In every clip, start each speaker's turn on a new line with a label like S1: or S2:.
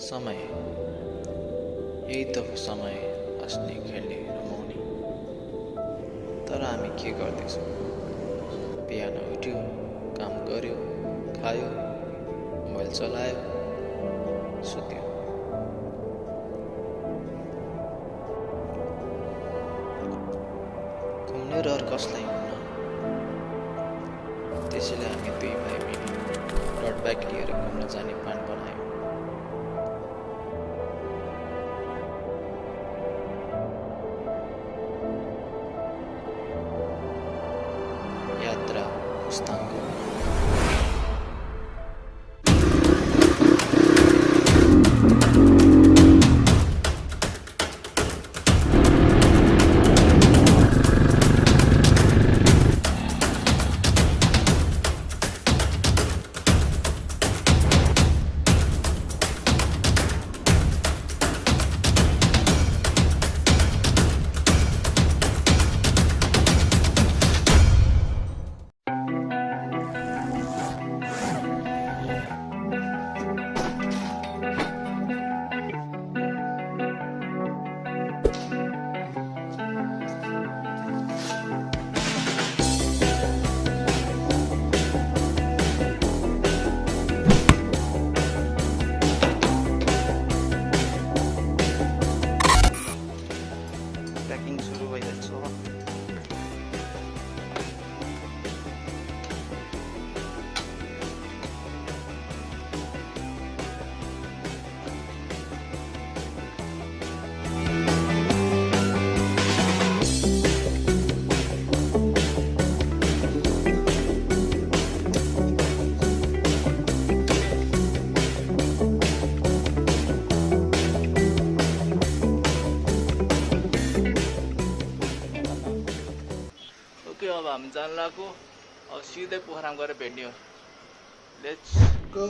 S1: समय यही त हो समय, हाँस्ने खेल्ने रमाउने। तर हामी के गर्दैछौँ? बिहान उठ्यो, काम गर्यो, खायो, मोबाइल चलायो, सुत्यो। घुम्ने रहर कसलाई हुन्न? त्यसैले हामी दुई भाइ मिली डट बाइक लिएर घुम्न जाने प्लान बनायौँ। यात्रा मुस्ताङको। प्याकिङ सुरु भइरहेछ। अब हामी जान लाग्यो। अब सिधै पोखरामा गएर भेट्ने हो। Let's go.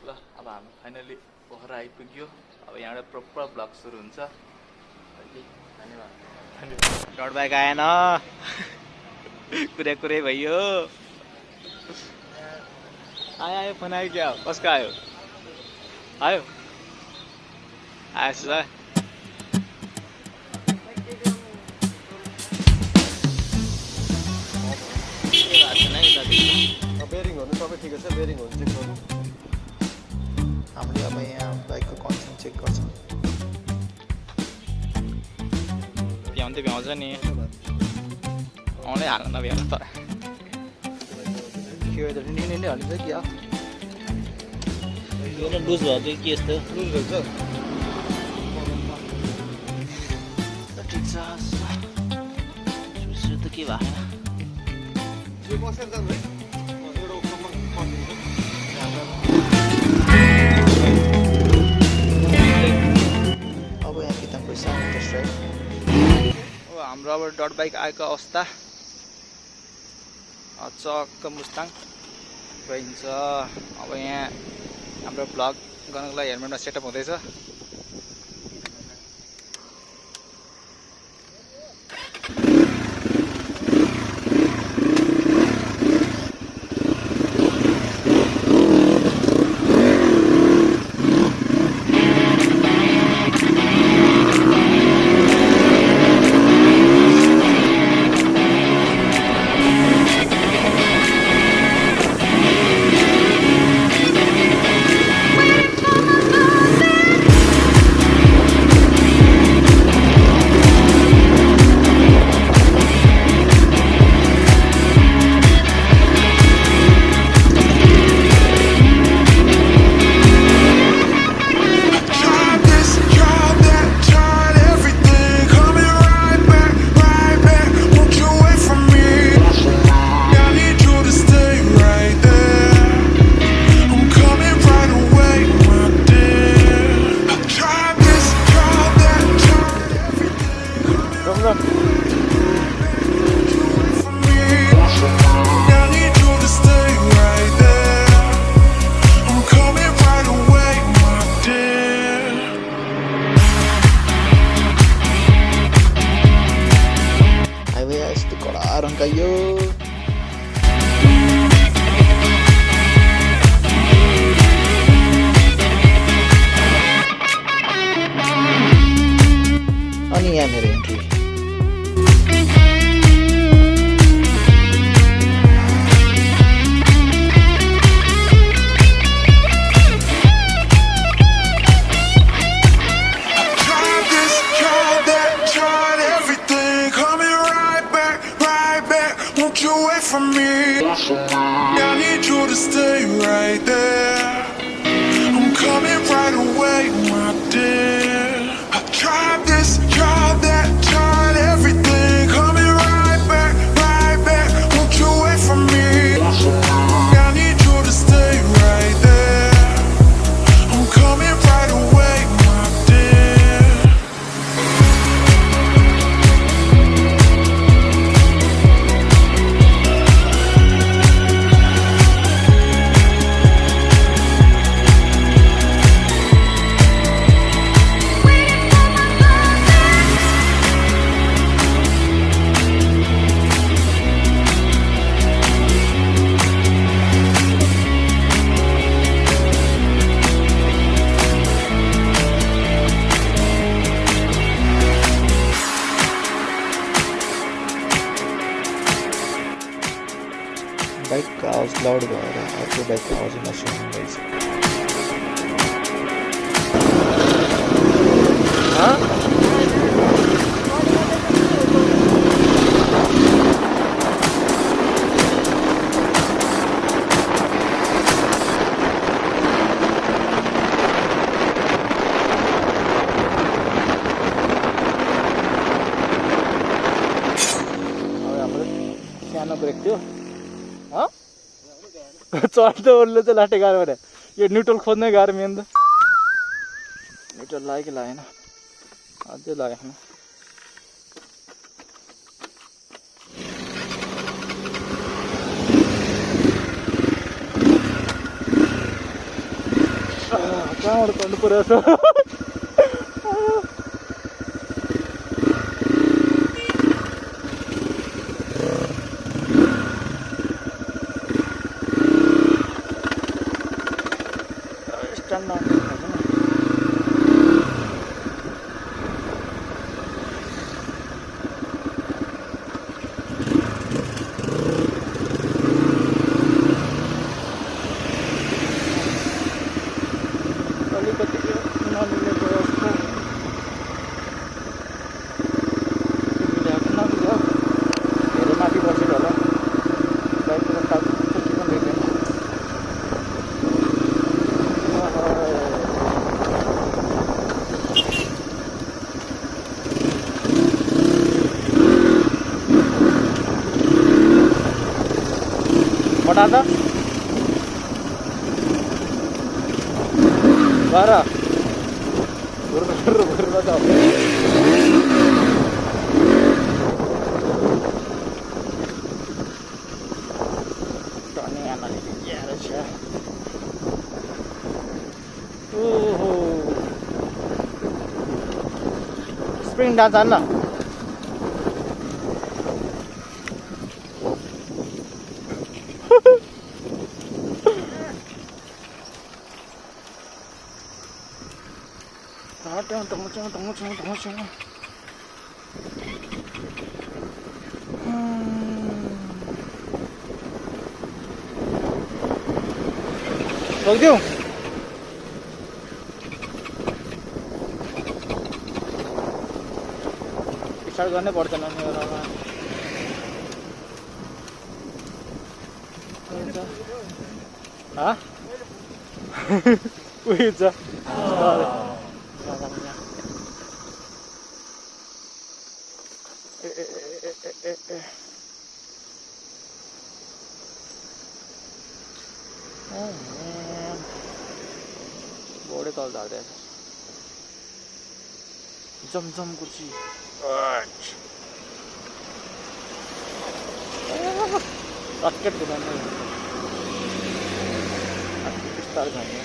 S1: ल अब हामी फाइनली पोखरा आइपुग्यो। अब यहाँबाट प्रपर ब्लग सुरु हुन्छ। धन्यवाद। डट बाइक आएन, कुरै कुरै भइयो। आयो फोन आयो क्या? कसको आयो? आयो आएछ।
S2: बेरिङहरू सबै ठिकै छ। बेरिङहरू चेक गर्नु।
S1: हामीले अब यहाँ बाइकको कन्डिसन चेक गर्छौँ। भ्याउनु त भ्याउँछ नि, आउँदै हाल्नु नभ्याउनु त के त निनै हालिन्छ कि यो लुज भयो कि के यस्तो
S2: लुज रहेछ।
S1: ठिक छ। सुरु त के भएन।
S2: यो बसेर जानु है। एउटा उठाउमा पर्छ।
S1: अब यहाँ किताब पैसा इन्ट्रेस्ट राइट। अब हाम्रो अब डट बाइक आएको अवस्था चक्क मुस्ताङ गइन्छ। अब यहाँ हाम्रो भ्लग गर्नको लागि हेलमेटमा सेटअप हुँदैछ। तन्काइयो। अनि यहाँ मेरो entry.
S3: From me, I need you to stay right there. I'm coming right away, my dear. I tried this, tried that, tried everything. Coming right back. Won't you wait for me? I need you to stay right there. I'm coming right away, my dear.
S1: बाइकको आवाज loud भएर अर्को बाइकको आवाज नसुन्दैछ। हाम्रो सानो brake थियो। चढ्दै ओर्लो चाहिँ लाटे गाह्रो भने यो न्युट्रल खोज्नै गाह्रो मेन त। न्युट्रल लाग्यो कि लागेन, अझै लागेन। कहाँबाट चढ्नु पर्यो छ। बटा त 12 घुर्न जाऊ। टर्निङ एनालिसिस यार छ। ओहो स्प्रिङ डान्स हान्न। लगिदिउँ स्टार्ट गर्नै पर्दैन नि एउटा। उयो छ बोर्डै तल झार्दै जमजम कुर्सी रकेट कुदाउने स्टार झार्ने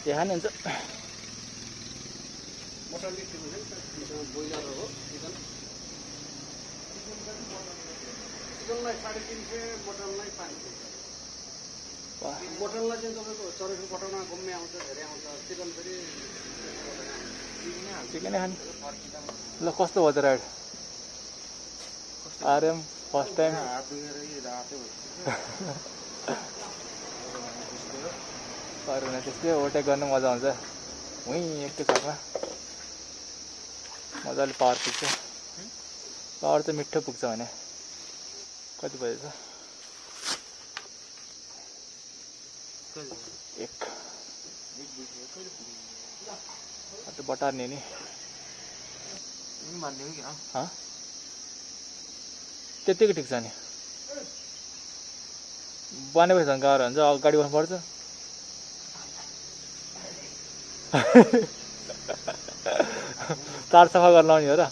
S1: यहाँ नि हुन्छ
S2: मटन बोइलर हो चिकनलाई 350 मटनलाई 500 मटनलाई चाहिँ तपाईँको चौरासी पठाउन कम्मै आउँछ धेरै आउँछ चिकन फेरि
S1: चिकनै खाने ल कस्तो भयो त राइड आरएम फर्स्ट टाइम अरूलाई त्यस्तै ओभरटेक गर्नु मजा आउँछ हुँ एकैछकमा मजाले पावर पुग्छ पावर चाहिँ मिठो पुग्छ भने कति बजेछ एक त्यो बटार नि त्यतिकै ठिक छ नि बनेपछि झन् गाह्रो हुन्छ अगाडि बस्नुपर्छ तार सफा गर्न लाउने हो र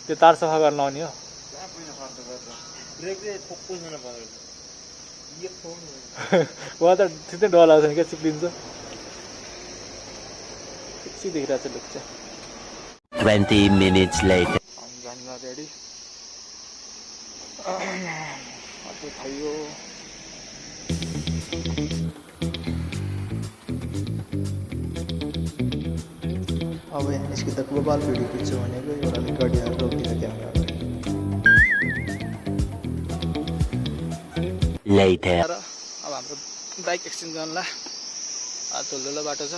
S1: त्यो तार सफा गर्न लाउने हो उहाँ त त्यस्तै डर लाग्छ नि क्या चिप्लिन्छ एकछिन देखिरहेको छ लुक चाहिँ
S4: 20 minutes later.
S1: जान्न रेडी त्यो खाइयो अब यहाँ निस्किँदा ग्लोबल भिडियो खिच्छु भनेको एउटा गाडीहरू रोकिदिन्छ क्यामेरा
S4: Later.
S1: अब हाम्रो बाइक एक्सचेन्ज गर्नुला धुलो बाटो छ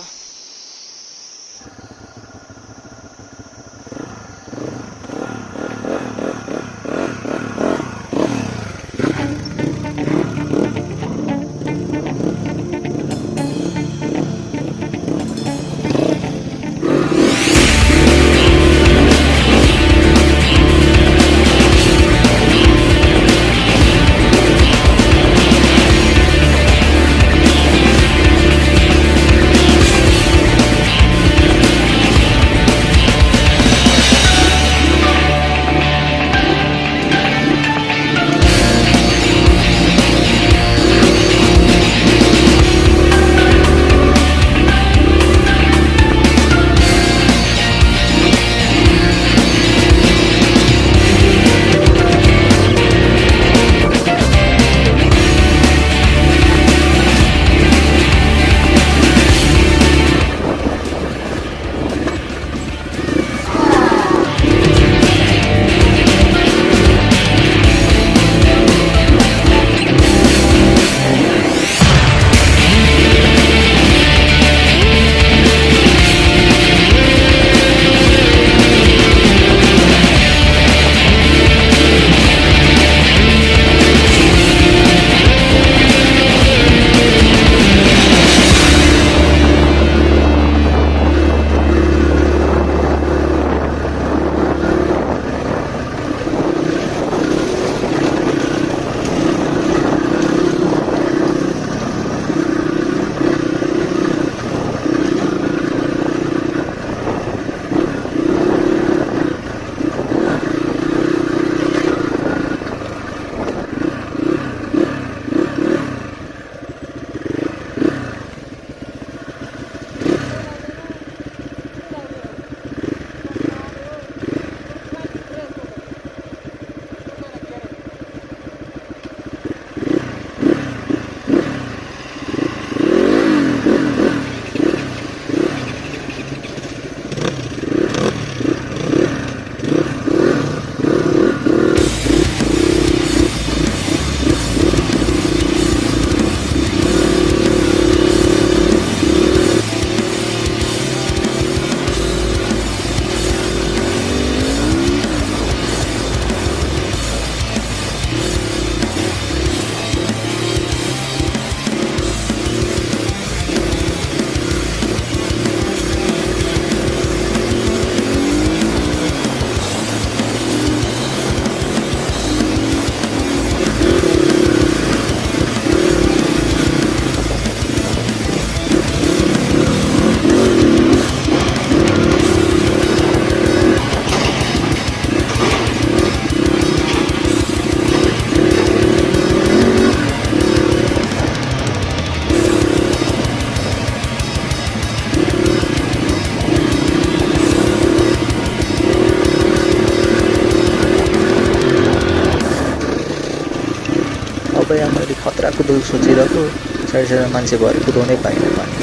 S1: पुरा कुदाउ सोचिरहेको साइड मान्छे भएर कुदाउनै पाइनँ पानी।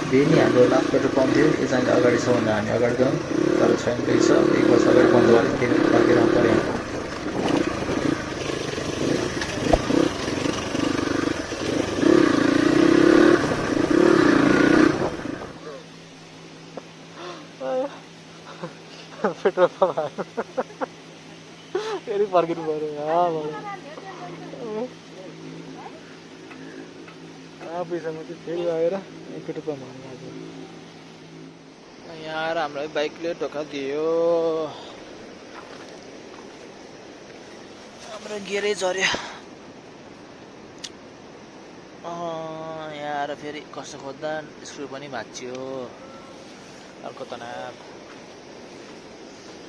S1: फेरि हाम्रो लास्ट पेट्रोल पम्प थियो एकजना अगाडि छ भनेर हामी अगाडि गयौँ तर छैन रहेछ। 1 वर्ष अगाडि बन्द गरेर फेरि फर्केर पऱ्यो। पेट्रोल पम्प आयो फेरि फर्किनु पऱ्यो। पैसामा चाहिँ फेरि आएर पेट्रोल पम्प हाल्नु। यहाँ आएर हाम्रो बाइकले धोका दियो। हाम्रो गियरै झऱ्यो। यहाँ आएर फेरि कस्तो खोज्दा स्क्रु पनि भाँचियो। अर्को तनाव,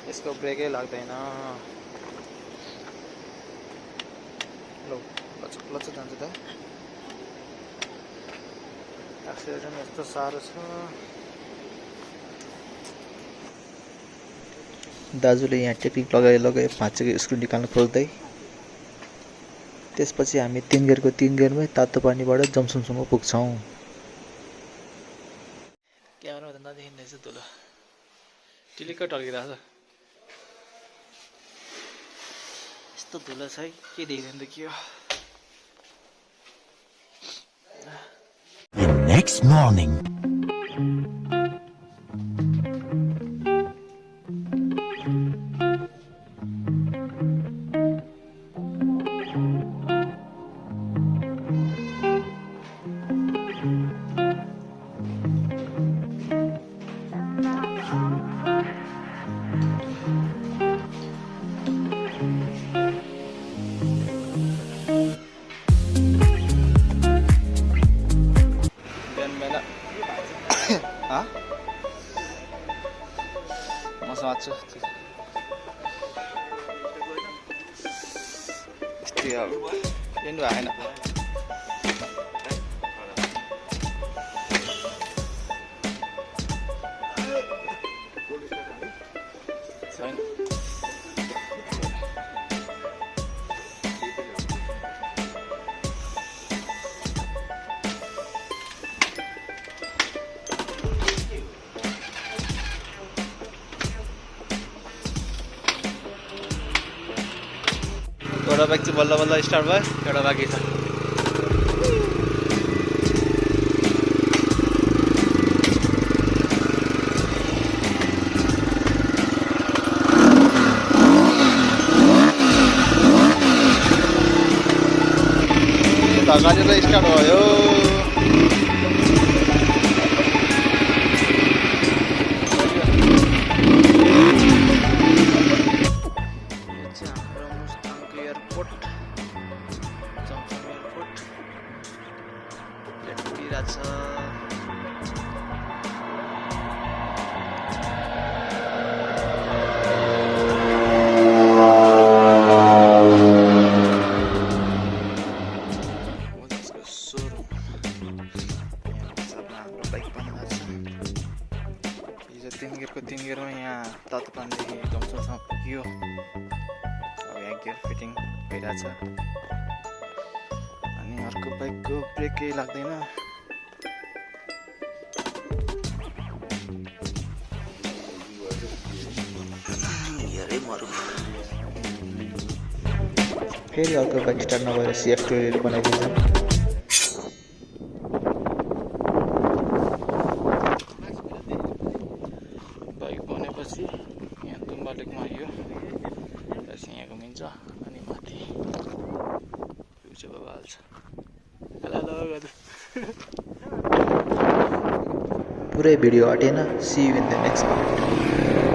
S1: यसको ब्रेकै लाग्दैन। लो लचक लचक जान्छ त। एक्सिलेटर यस्तो साह्रो छ। दाजुले यहाँ टेक्निक लगाए भाँचेको स्क्रु निकाल्न खोज्दै त्यसपछि हामी 3 गियरमै तातो पानीबाट जम्सनसम्म पुग्छौँ। क्यामेरामा त नदेखिँदै रहेछ धुलो टिलिक्क टल्किरहेको छ। यस्तो धुलो छ है के देख्दैन त के हो।
S4: The next morning.
S1: मसाच्छु यस्तै अब एन्ड आएन। छैन एउटा बाइक चाहिँ बल्ल बल्ल स्टार्ट भयो, एउटा बाँकी छ। अगाडि स्टार्ट भयो। तीन गियर में यहाँ तातो पानीदेखि जम्सनसम्म पुग्यो। अब यहाँ गियर फिटिङ भइरहेछ अनि अर्को बाइकको ब्रेक केही लाग्दैन। फेरि अर्को बाइक स्टार्ट नभएर CF2 बनाइदिन्छ। यहाँ तुम्बा लेकमा आयो, यहाँ घुमिन्छ अनि माथि पुरै भिडियो हटेन see you in the next part